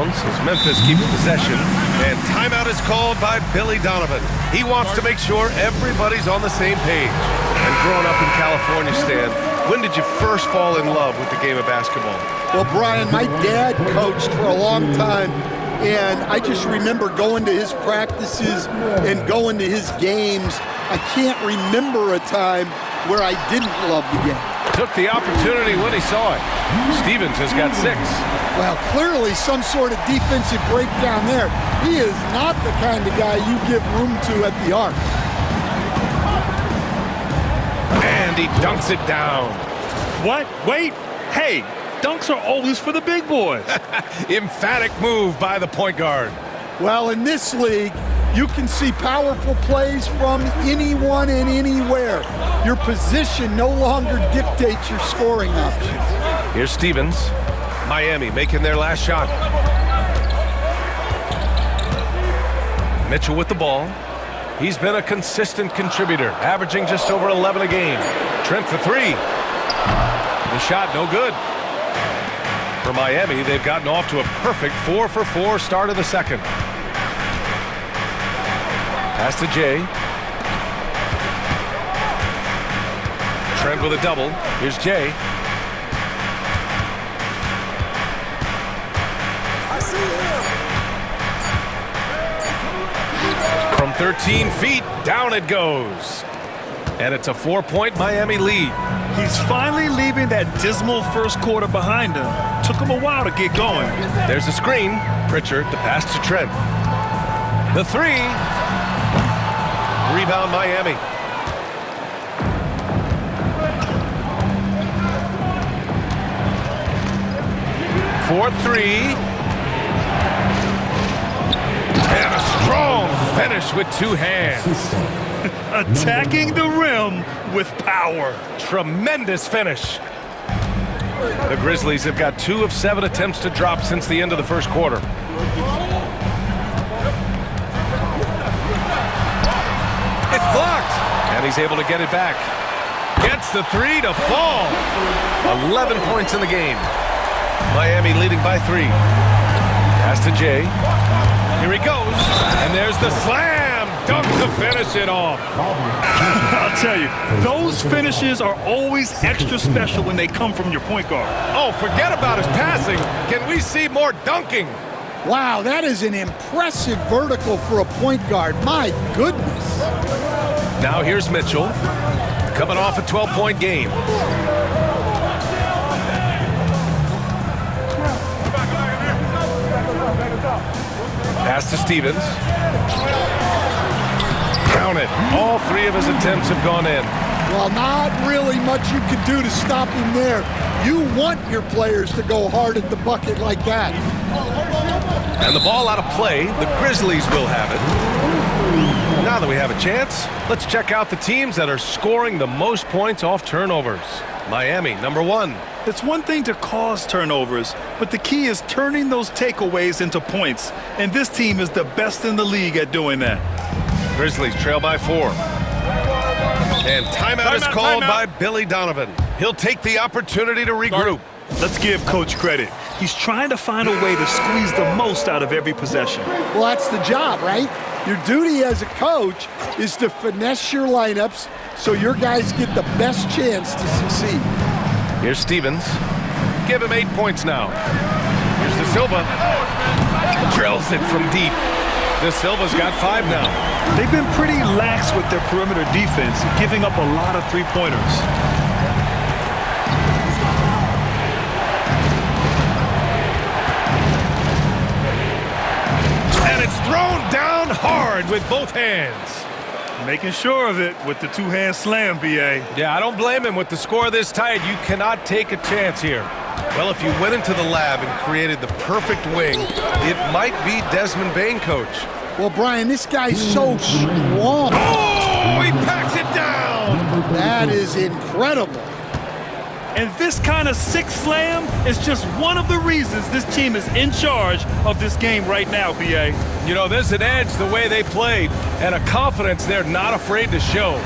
inbounds as Memphis keeps possession. And timeout is called by Billy Donovan. He wants to make sure everybody's on the same page. And growing up in California, Stan, when did you first fall in love with the game of basketball? Well, Brian, my dad coached for a long time, and I just remember going to his practices and going to his games. I can't remember a time where I didn't love the game. Took the opportunity when he saw it. Stevens has got 6. Well, clearly some sort of defensive breakdown there. He is not the kind of guy you give room to at the arc. And he dunks it down. What? Wait. Hey, dunks are always for the big boys. Emphatic move by the point guard. Well, in this league, you can see powerful plays from anyone and anywhere. Your position no longer dictates your scoring options. Here's Stevens. Miami making their last shot. Mitchell with the ball. He's been a consistent contributor, averaging just over 11 a game. Trent for 3. The shot no good. For Miami, they've gotten off to a perfect 4-for-4 start of the second. Pass to Jay. Trent with a double. Here's Jay. From 13 feet, down it goes. And it's a 4-point Miami lead. He's finally leaving that dismal first quarter behind him. Took him a while to get going. There's a screen. Pritchard, the pass to Trent. The 3. Rebound Miami. For 3. And a strong finish with 2 hands. Attacking the rim with power. Tremendous finish. The Grizzlies have got 2 of 7 attempts to drop since the end of the first quarter. It's blocked. And he's able to get it back. Gets the 3 to fall. 11 points in the game. Miami leading by 3. Pass to Jay. Here he goes. And there's the slam dunk to finish it off. I'll tell you, those finishes are always extra special when they come from your point guard. Oh, forget about his passing. Can we see more dunking? Wow, that is an impressive vertical for a point guard. My goodness. Now here's Mitchell, coming off a 12-point game. Pass to Stevens. Count it. All 3 of his attempts have gone in. Well, not really much you could do to stop him there. You want your players to go hard at the bucket like that. And the ball out of play. The Grizzlies will have it. Now that we have a chance, let's check out the teams that are scoring the most points off turnovers. Miami, number 1. It's one thing to cause turnovers, but the key is turning those takeaways into points. And this team is the best in the league at doing that. Grizzlies trail by 4. And timeout is called by Billy Donovan. He'll take the opportunity to regroup. Let's give Coach credit. He's trying to find a way to squeeze the most out of every possession. Well, that's the job, right? Your duty as a coach is to finesse your lineups so your guys get the best chance to succeed. Here's Stevens. Give him 8 points now. Here's De Silva. Drills it from deep. De Silva's got 5 now. They've been pretty lax with their perimeter defense, giving up a lot of three-pointers. And it's thrown down hard with both hands. Making sure of it with the 2-hand slam, B.A. Yeah, I don't blame him. With the score this tight, you cannot take a chance here. Well, if you went into the lab and created the perfect wing, it might be Desmond Bane, Coach. Well, Brian, this guy's so strong. Oh, he packs it down. That is incredible. And this kind of sick slam is just one of the reasons this team is in charge of this game right now, B.A. You know, there's an edge the way they played and a confidence they're not afraid to show.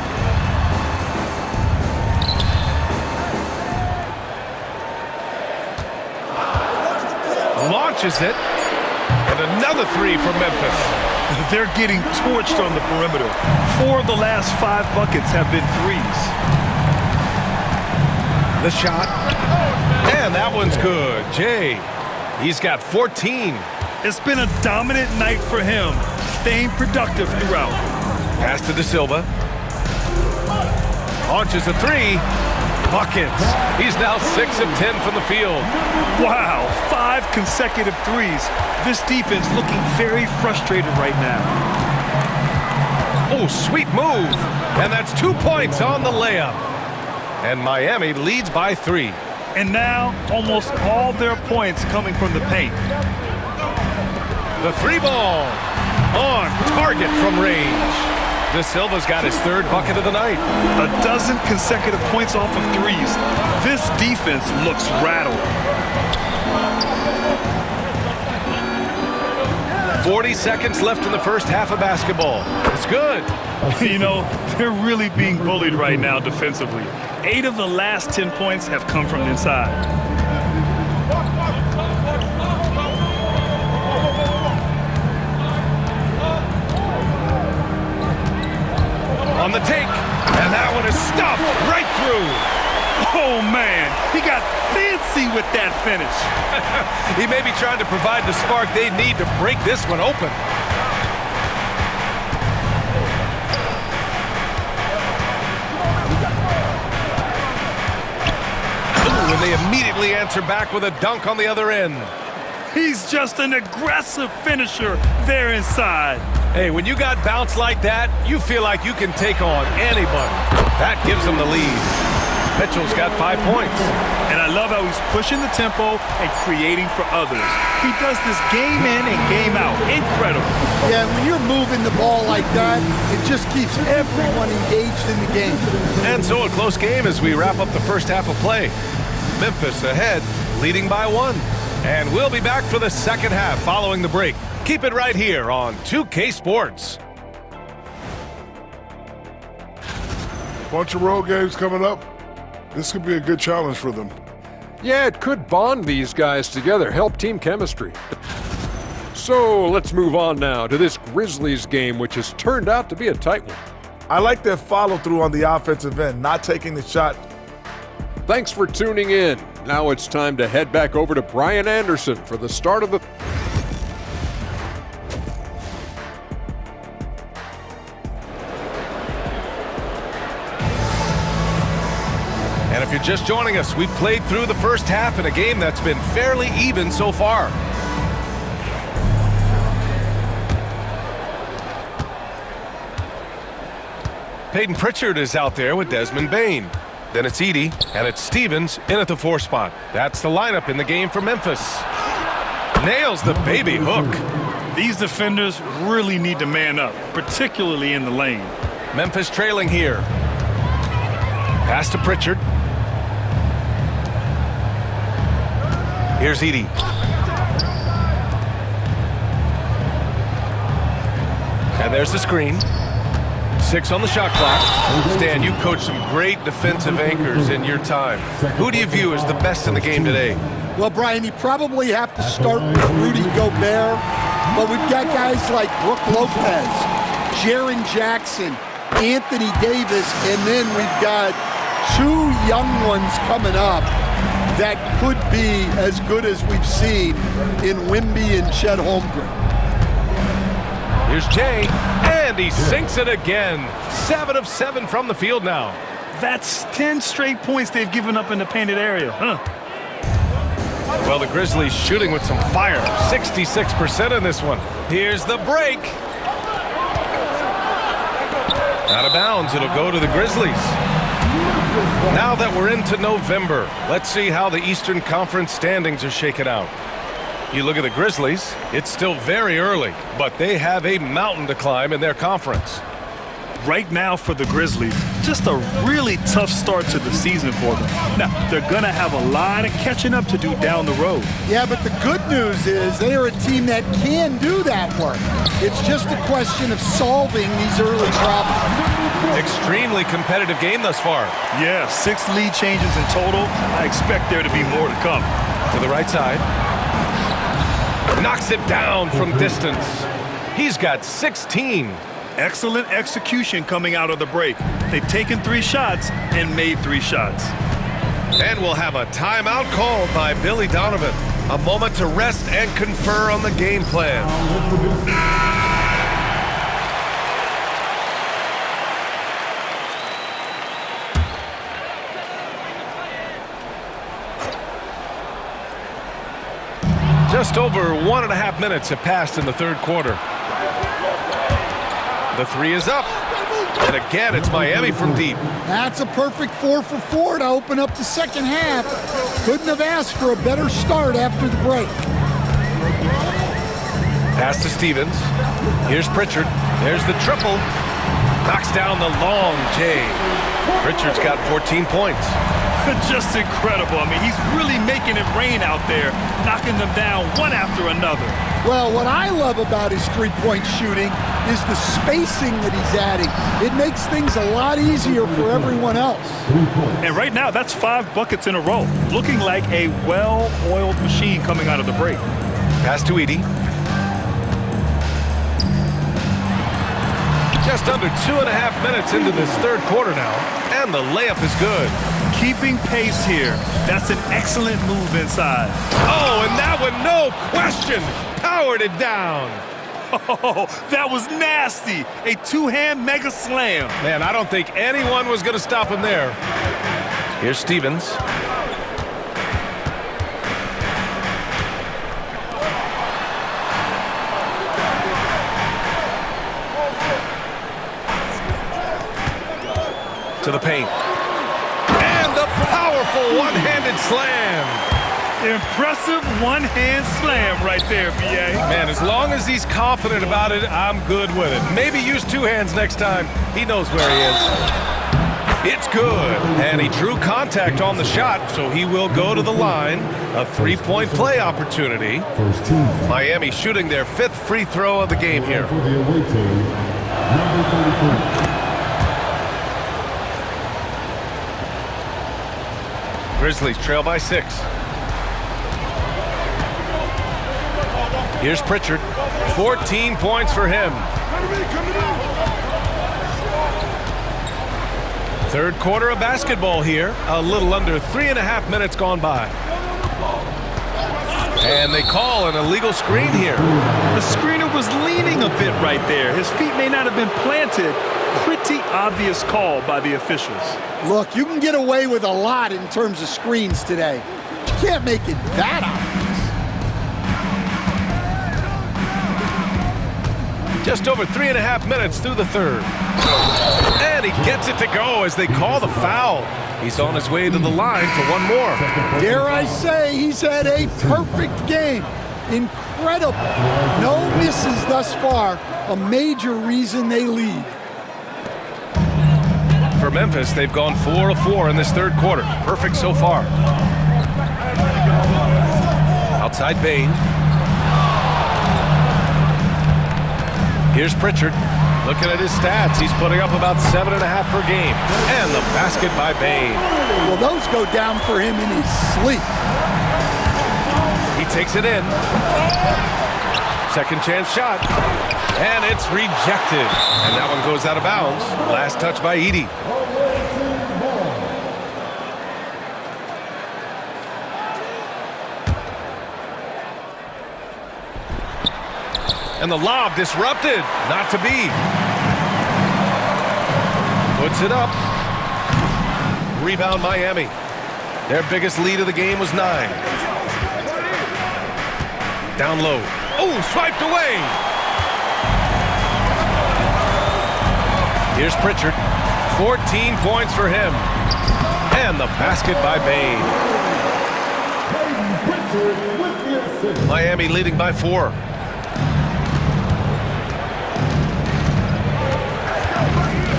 Launches it. And another three for Memphis. They're getting torched on the perimeter. 4 of the last 5 buckets have been threes. The shot. And that one's good. Jay, he's got 14. It's been a dominant night for him, staying productive throughout. Pass to De Silva. Launches a three. Buckets. He's now 6 of 10 from the field. Wow, 5 consecutive threes. This defense looking very frustrated right now. Oh, sweet move. And that's 2 points on the layup. And Miami leads by 3. And now, almost all their points coming from the paint. The 3 ball. On target from range. De Silva's got his 3rd bucket of the night. A dozen consecutive points off of threes. This defense looks rattled. 40 seconds left in the first half of basketball. It's good. You know, they're really being bullied right now defensively. 8 of the last 10 points have come from inside. On the take, and that one is stuffed right through. Oh, man, he got fancy with that finish. He may be trying to provide the spark they need to break this one open. Ooh, and they immediately answer back with a dunk on the other end. He's just an aggressive finisher there inside. Hey, when you got bounce like that, you feel like you can take on anybody. That gives them the lead. Mitchell's got 5 points. And I love how he's pushing the tempo and creating for others. He does this game in and game out. Incredible. Yeah, when you're moving the ball like that, it just keeps everyone engaged in the game. And so a close game as we wrap up the first half of play. Memphis ahead, leading by 1. And we'll be back for the second half following the break. Keep it right here on 2K Sports. Bunch of road games coming up. This could be a good challenge for them. Yeah, it could bond these guys together, help team chemistry. So let's move on now to this Grizzlies game, which has turned out to be a tight one. I like their follow-through on the offensive end, not taking the shot. Thanks for tuning in. Now it's time to head back over to Brian Anderson for the start of the... And if you're just joining us, we've played through the first half in a game that's been fairly even so far. Peyton Pritchard is out there with Desmond Bane. Then it's Edey, and it's Stevens in at the 4 spot. That's the lineup in the game for Memphis. Nails the baby hook. These defenders really need to man up, particularly in the lane. Memphis trailing here. Pass to Pritchard. Here's Edey. And there's the screen. 6 on the shot clock. Stan, you coached some great defensive anchors in your time. Who do you view as the best in the game today? Well, Brian, you probably have to start with Rudy Gobert, but we've got guys like Brook Lopez, Jaren Jackson, Anthony Davis, and then we've got 2 young ones coming up that could be as good as we've seen in Wemby and Chet Holmgren. Here's Jay, and he sinks it again. 7 of 7 from the field now. That's 10 straight points they've given up in the painted area, huh? Well, the Grizzlies shooting with some fire. 66% in this one. Here's the break. Out of bounds, it'll go to the Grizzlies. Now that we're into November, let's see how the Eastern Conference standings are shaken out. You look at the Grizzlies, it's still very early, but they have a mountain to climb in their conference. Right now for the Grizzlies, just a really tough start to the season for them. Now, they're going to have a lot of catching up to do down the road. Yeah, but the good news is they are a team that can do that work. It's just a question of solving these early problems. Extremely competitive game thus far. Yeah, 6 lead changes in total. I expect there to be more to come. To the right side. knocks it down from distance. He's got 16. Excellent execution coming out of the break. They've taken 3 shots and made 3 shots. And we'll have a timeout called by Billy Donovan. A moment to rest and confer on the game plan. Just over 1.5 minutes have passed in the third quarter. The 3 is up. And again, it's Miami from deep. That's a perfect 4 for 4 to open up the second half. Couldn't have asked for a better start after the break. Pass to Stevens. Here's Pritchard. There's the triple. Knocks down the long J. Pritchard's got 14 points. Just incredible. I mean, he's really making it rain out there, knocking them down one after another. Well, what I love about his three-point shooting is the spacing that he's adding. It makes things a lot easier for everyone else. And right now, that's 5 buckets in a row, looking like a well-oiled machine coming out of the break. Pass to Edey. Just under 2.5 minutes into this third quarter now, and the layup is good. Keeping pace here. That's an excellent move inside. Oh, and that one, no question, powered it down. Oh, that was nasty. A 2-hand mega slam. Man, I don't think anyone was going to stop him there. Here's Stevens. To the paint. And the powerful one-handed slam. Impressive one-hand slam right there, B.A. Man, as long as he's confident about it, I'm good with it. Maybe use 2 hands next time. He knows where he is. It's good. And he drew contact on the shot, so he will go to the line. A 3-point play opportunity. Miami shooting their 5th free throw of the game here. Grizzlies trail by 6. Here's Pritchard. 14 points for him. Third quarter of basketball here. A little under 3.5 minutes gone by. And they call an illegal screen here. The screener was leaning a bit right there. His feet may not have been planted. Pretty obvious call by the officials. Look, you can get away with a lot in terms of screens today. You can't make it that obvious. Just over 3.5 minutes through the third. And he gets it to go as they call the foul. He's on his way to the line for one more. Dare I say, he's had a perfect game. Incredible. No misses thus far. A major reason they lead. For Memphis, they've gone 4 of 4 in this third quarter. Perfect so far. Outside Bane. Here's Pritchard. Looking at his stats, he's putting up about 7.5 per game. And the basket by Bane. Well, those go down for him in his sleep. He takes it in. Second chance shot. And it's rejected. And that one goes out of bounds. Last touch by Edey. And the lob disrupted. Not to be. Puts it up. Rebound Miami. Their biggest lead of the game was 9. Down low. Oh, swiped away. Here's Pritchard. 14 points for him. And the basket by Bane. Miami leading by 4.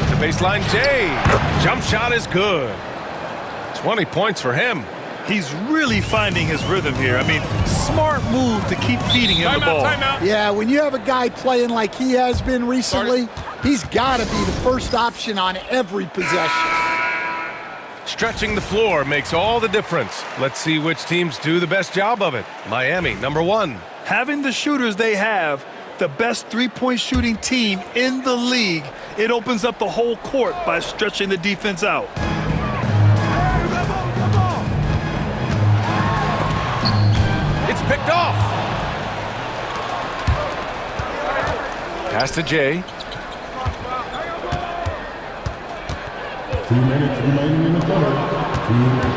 The baseline J. Jump shot is good. 20 points for him. He's really finding his rhythm here. I mean, smart move to keep feeding him the ball. Yeah, when you have a guy playing like he has been recently, he's got to be the first option on every possession. Stretching the floor makes all the difference. Let's see which teams do the best job of it. Miami, number 1. Having the shooters they have, the best three-point shooting team in the league, it opens up the whole court by stretching the defense out. It's picked off. Pass to Jay. 2 minutes remaining in the third. 2 minutes.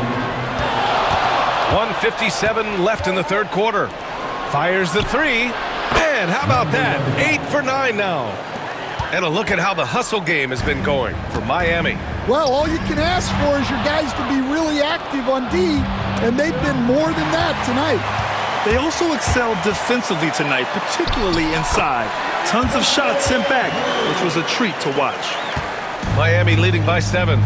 1:57 left in the third quarter. Fires the three. And how about that? 8 for 9 now. And a look at how the hustle game has been going for Miami. Well, all you can ask for is your guys to be really active on D, and they've been more than that tonight. They also excelled defensively tonight, particularly inside. Tons of shots sent back, which was a treat to watch. Miami leading by 7.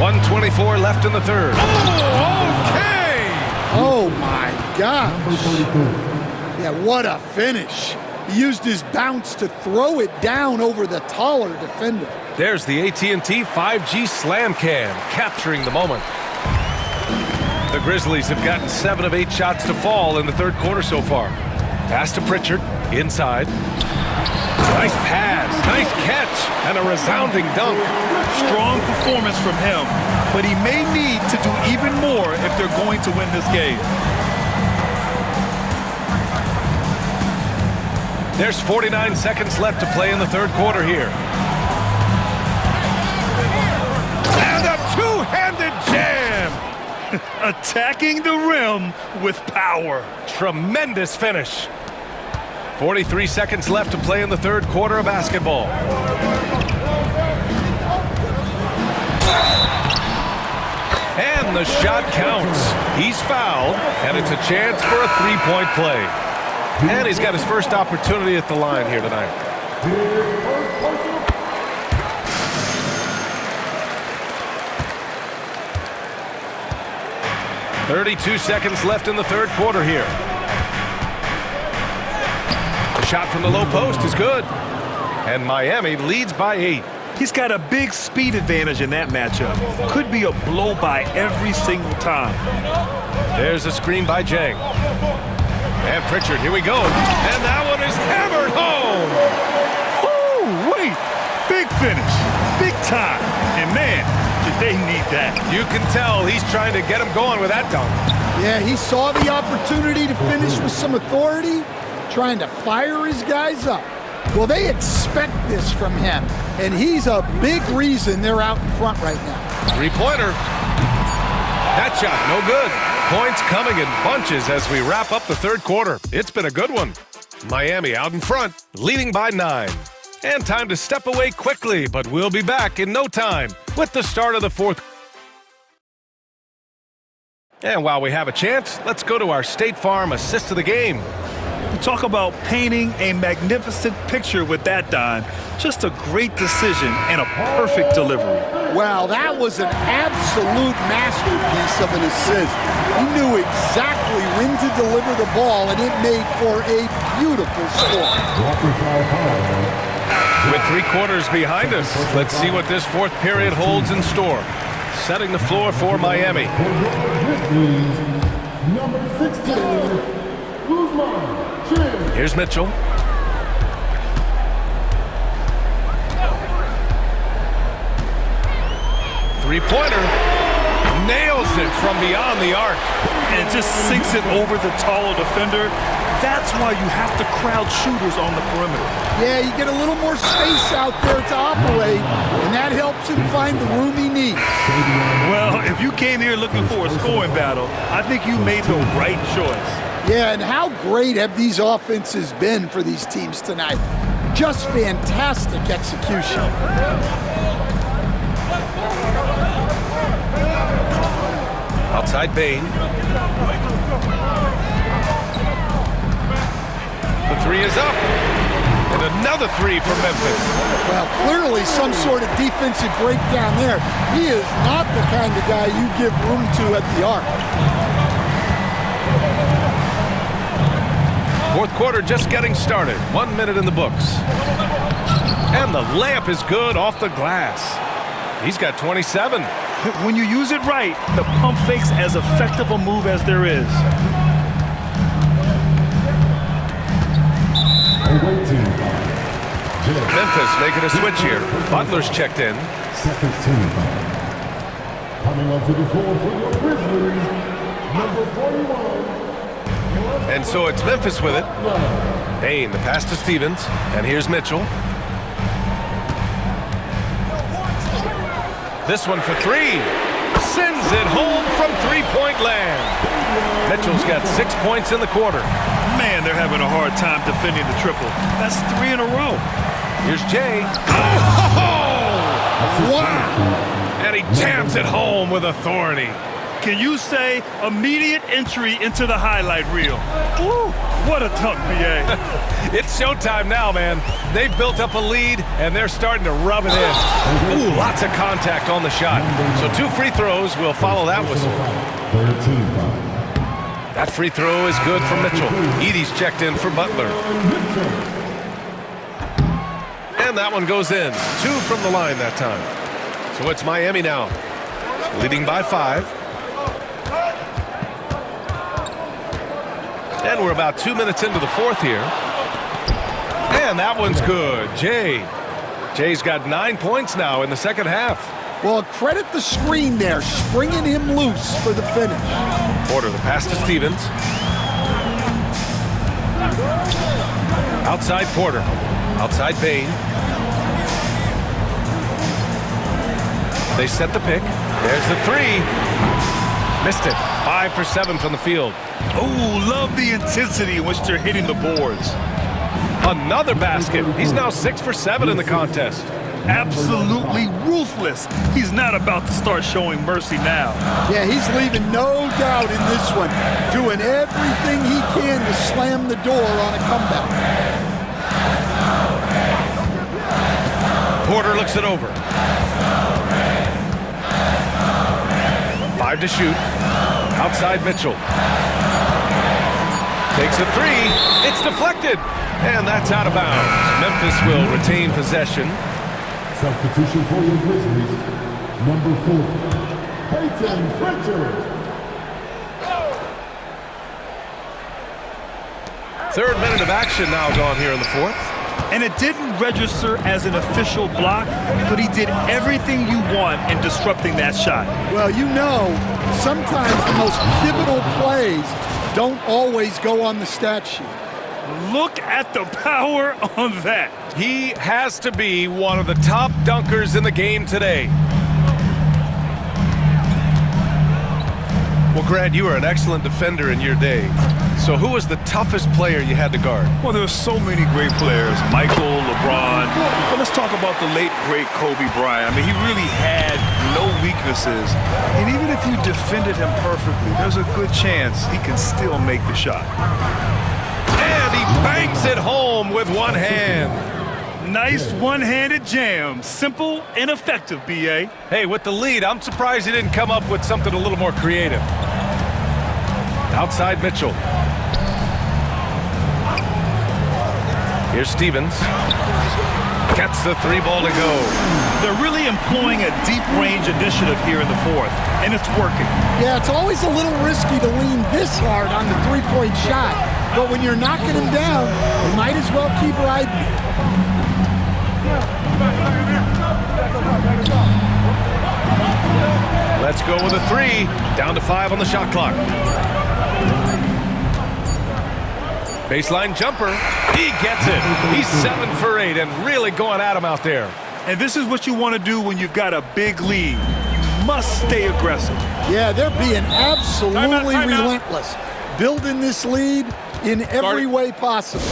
.124 left in the third. Oh, okay! Oh, my gosh. Yeah, what a finish. He used his bounce to throw it down over the taller defender. There's the AT&T 5G Slam Cam, capturing the moment. The Grizzlies have gotten 7 of 8 shots to fall in the third quarter so far. Pass to Pritchard, inside. Nice pass, nice catch, and a resounding dunk. Strong performance from him, but he may need to do even more if they're going to win this game. There's 49 seconds left to play in the third quarter here. And a two-handed jam! Attacking the rim with power. Tremendous finish. 43 seconds left to play in the third quarter of basketball. And the shot counts. He's fouled, and it's a chance for a three-point play. And he's got his first opportunity at the line here tonight. 32 seconds left in the third quarter here. The shot from the low post is good. And Miami leads by 8. He's got a big speed advantage in that matchup. Could be a blow by every single time. There's a screen by Jang. And Pritchard, here we go. And that one is hammered home. Oh, wait. Big finish. Big time. And man, did they need that. You can tell he's trying to get him going with that dunk. Yeah, he saw the opportunity to finish with some authority, trying to fire his guys up. Well, they expect this from him, and he's a big reason they're out in front right now. Three-pointer. That shot, no good. Points coming in bunches as we wrap up the third quarter. It's been a good one. Miami out in front, leading by 9. And time to step away quickly, but we'll be back in no time with the start of the fourth. And while we have a chance, let's go to our State Farm assist of the game. Talk about painting a magnificent picture with that, Don. Just a great decision and a perfect delivery. Wow, that was an absolute masterpiece of an assist. He knew exactly when to deliver the ball, and it made for a beautiful score. With 3 quarters behind us, let's see what this fourth period holds in store. Setting the floor for Miami. Number 16, Guzman. Here's Mitchell. Three-pointer. Nails it from beyond the arc. And just sinks it over the taller defender. That's why you have to crowd shooters on the perimeter. Yeah, you get a little more space out there to operate, and that helps him find the room he needs. Well, if you came here looking for a scoring battle, I think you made the right choice. Yeah, and how great have these offenses been for these teams tonight? Just fantastic execution. Outside Bane. The three is up. And another three for Memphis. Well, clearly some sort of defensive breakdown there. He is not the kind of guy you give room to at the arc. Fourth quarter just getting started. 1 minute in the books. And the layup is good off the glass. He's got 27. When you use it right, the pump fake's as effective a move as there is. Away team foul. Memphis making a switch here. Butler's checked in. Second team foul. Coming onto the floor for your Grizzlies, number 41. And so it's Memphis with it. Bane, the pass to Stevens. And here's Mitchell. This one for three. Sends it home from three-point land. Mitchell's got 6 points in the quarter. Man, they're having a hard time defending the triple. That's 3 in a row. Here's Jay. Oh! Wow! And he jams it home with authority. Can you say immediate entry into the highlight reel? Woo, what a dunk, BA. It's showtime now, man. They've built up a lead, and they're starting to rub it in. Ooh, lots of contact on the shot. So 2 free throws will follow that whistle. Third team foul. That free throw is good for Mitchell. Edie's checked in for Butler. And that one goes in. 2 from the line that time. So it's Miami now, leading by 5. And we're about 2 minutes into the fourth here. And that one's good. Jay's got 9 points now in the second half. Well, credit the screen there, springing him loose for the finish. Porter, the pass to Stevens. Outside Porter. Outside Bane. They set the pick. There's the three. Missed it. 5 for 7 from the field. Oh, love the intensity in which they're hitting the boards. Another basket. He's now 6 for 7 in the contest. Absolutely ruthless. He's not about to start showing mercy now. Yeah, he's leaving no doubt in this one, doing everything he can to slam the door on a comeback. Porter looks it over. 5 to shoot. Outside Mitchell. Takes a three. It's deflected. And that's out of bounds. Memphis will retain possession. Substitution for your Grizzlies, number 4, Peyton Pritchard. Third minute of action now gone here in the fourth. And it didn't register as an official block, but he did everything you want in disrupting that shot. Well, you know, sometimes the most pivotal plays don't always go on the stat sheet. Look at the power on that. He has to be one of the top dunkers in the game today. Well, Grant, you were an excellent defender in your day. So who was the toughest player you had to guard? Well, there were so many great players. Michael, LeBron. But let's talk about the late, great Kobe Bryant. I mean, he really had no weaknesses. And even if you defended him perfectly, there's a good chance he can still make the shot. And he bangs it home with one hand. Nice one-handed jam. Simple and effective, B.A. Hey, with the lead, I'm surprised he didn't come up with something a little more creative. Outside Mitchell. Here's Stevens. Gets the three ball to go. They're really employing a deep range initiative here in the fourth, and it's working. Yeah, it's always a little risky to lean this hard on the three-point shot, but when you're knocking him down, you might as well keep riding it. Let's go with a three. Down to 5 on the shot clock. Baseline jumper. He gets it. He's 7 for 8 and really going at him out there. And this is what you want to do when you've got a big lead. You must stay aggressive. Yeah, they're being absolutely Timeout. relentless, building this lead in every way possible.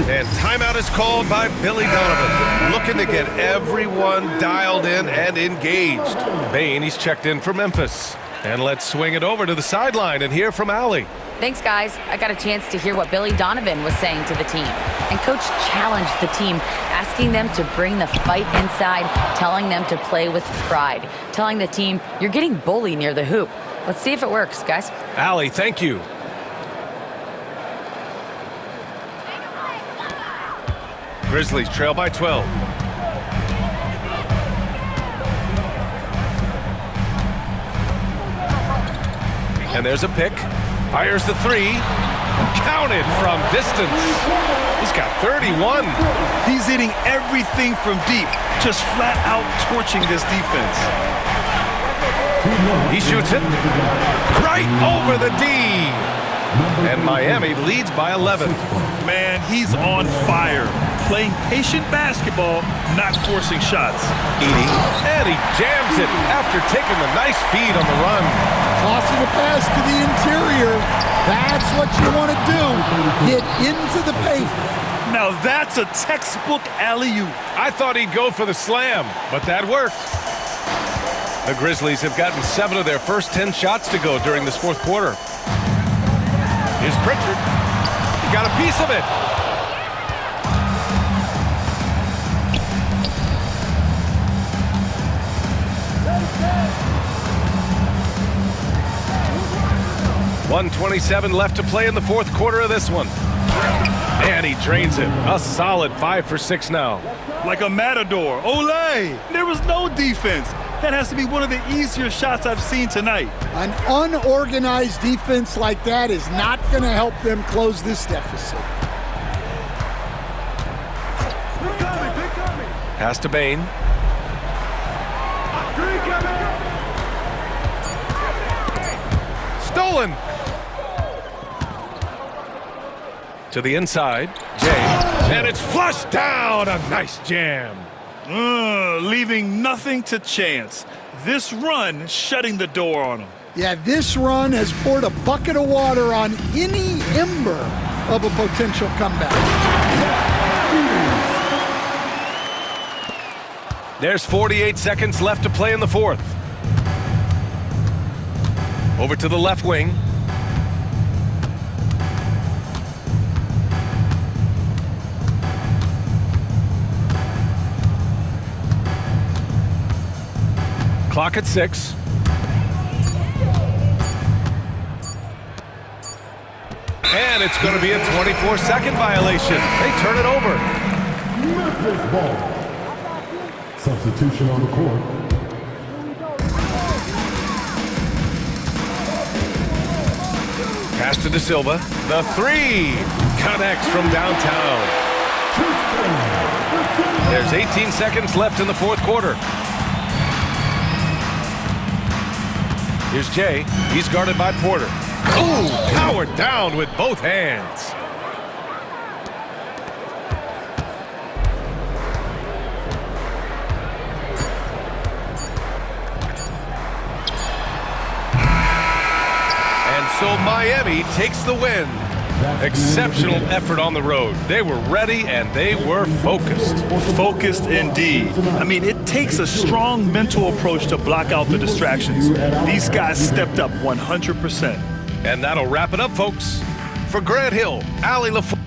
And timeout is called by Billy Donovan, looking to get everyone dialed in and engaged. Bane, he's checked in for Memphis. And let's swing it over to the sideline and hear from Allie. Thanks, guys. I got a chance to hear what Billy Donovan was saying to the team. And Coach challenged the team, asking them to bring the fight inside, telling them to play with pride, telling the team, you're getting bullied near the hoop. Let's see if it works, guys. Allie, thank you. Grizzlies trail by 12. And there's a pick. Fires the three. Counted from distance. He's got 31. He's hitting everything from deep, just flat out torching this defense. He shoots it right over the D. And Miami leads by 11. Man, he's on fire. Playing patient basketball, not forcing shots. Edey, and he jams it after taking the nice feed on the run. Tossing a pass to the interior. That's what you want to do. Get into the paint. Now that's a textbook alley-oop. I thought he'd go for the slam, but that worked. The Grizzlies have gotten 7 of their first 10 shots to go during this fourth quarter. Here's Pritchard. He got a piece of it. .127 left to play in the fourth quarter of this one. And he drains it. A solid 5 for 6 now. Like a matador. Olay! There was no defense. That has to be one of the easier shots I've seen tonight. An unorganized defense like that is not going to help them close this deficit. Pass to Bane. Stolen. To the inside, Jay, and it's flushed down. A nice jam. Leaving nothing to chance. This run shutting the door on him. Yeah, this run has poured a bucket of water on any ember of a potential comeback. There's 48 seconds left to play in the fourth. Over to the left wing. Clock at 6. And it's going to be a 24-second violation. They turn it over. Memphis ball. Substitution on the court. Pass to De Silva. The three connects from downtown. There's 18 seconds left in the fourth quarter. Here's Jay. He's guarded by Porter. Ooh, powered down with both hands. And so Miami takes the win. Exceptional effort on the road. They were ready and they were focused. Focused indeed. I mean, it takes a strong mental approach to block out the distractions. These guys stepped up 100%. And that'll wrap it up, folks. For Grant Hill, Allie LaFleur.